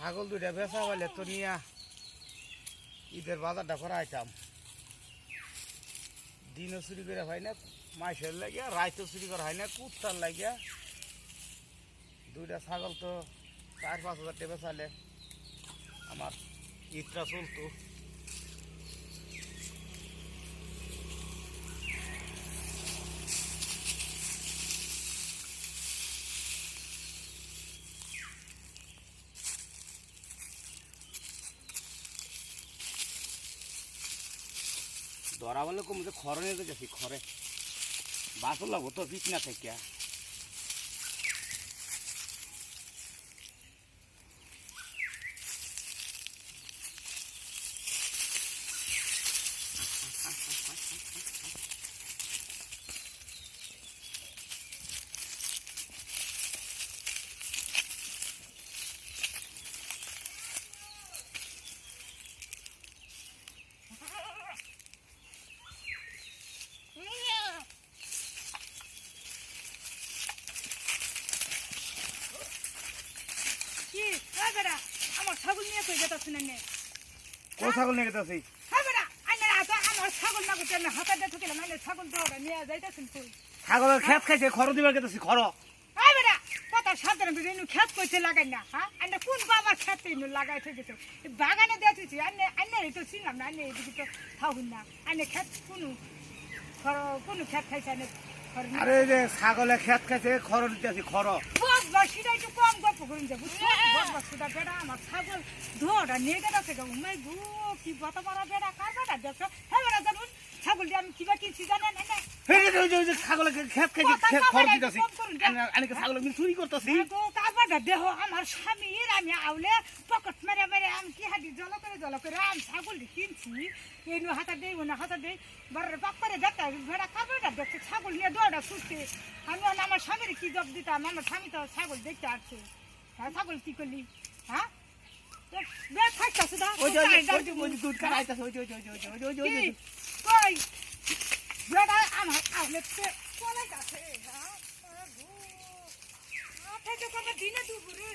ছাগল দুইটা বেচা বলে তো নিয়া ঈদের বাজারটা করা আইতাম। দিনও চুরি করে হয় না, মাইসের লাগিয়া রাইতেও চুরি করা হয় না, কুত্তার লাগিয়া। দুইটা ছাগল তো 4-5 হাজার টাকা বেচালে আমার ঈদটা চলতো। ধরা বলে কমতে খড় নিয়ে গেছি, খড়ে বাসও লাগবো তো বিছনা থেকে। আমার ছাগল নিয়ে কই যেতেছ না নে? কোন ছাগল নিয়ে গেছি? হ্যাঁ বেটা, আইনে আজ আমার ছাগল না করতে না হাতে ঠুকে না মানে ছাগল দৌড়া নিয়ে যাইতেছেন কই? ছাগলের খেত খাইছে, খড় দিবার গেছি খড়। হ্যাঁ বেটা, কথা সাবধানে বেটা, ইনু খেত কইতে লাগাই না। হ্যাঁ, আইনে কোন বাবার খেতে ইনু লাগাই থেকেছ? বাগানে দিয়েছি, আইনে তো ছিলাম না, আইনে এদিকে তো থাকুন না। আইনে খেত কোন খেত খাইছে আইনে? আরে এই যে ছাগলের খেত খাইছে, খড় দিতেছি খড়। সেটা একটু কম গল্প করুন যে বুঝছো? সেটা বেটা আমার ছাগল ধোড়া নিয়ে গেছে গো। উমাই গো, কি বতা মারা বেটা, কার বেটা দেখছো? হ্যাঁ বেটা, যেমন ছাগল দিয়ে আমি কিবা কিনছি জানেন না? ছাগলের খেত খাইছে, খড় দিতেছি। আমি ছাগল চুরি করতেছি। কার বেটা দেহ আমার স্বামীর, আমি আউলে পকেট মেরে মেরে আমি কি হাঁটি জল করে আমি ছাগল কিনছি। এই হাতা দেই না হাতা দেই বড় বাপ করে দেখতে বেটা, কার বেটা দেখছে ছাগল নিয়ে দৌড়া ছুটছে। আমি আমার স্বামীর কি জব দিতাম? আমার স্বামী তো ছাগল দেখতে আসছে। হ্যাঁ, ছাগল কি করলি? হ্যাঁ, দিনে দুপুরে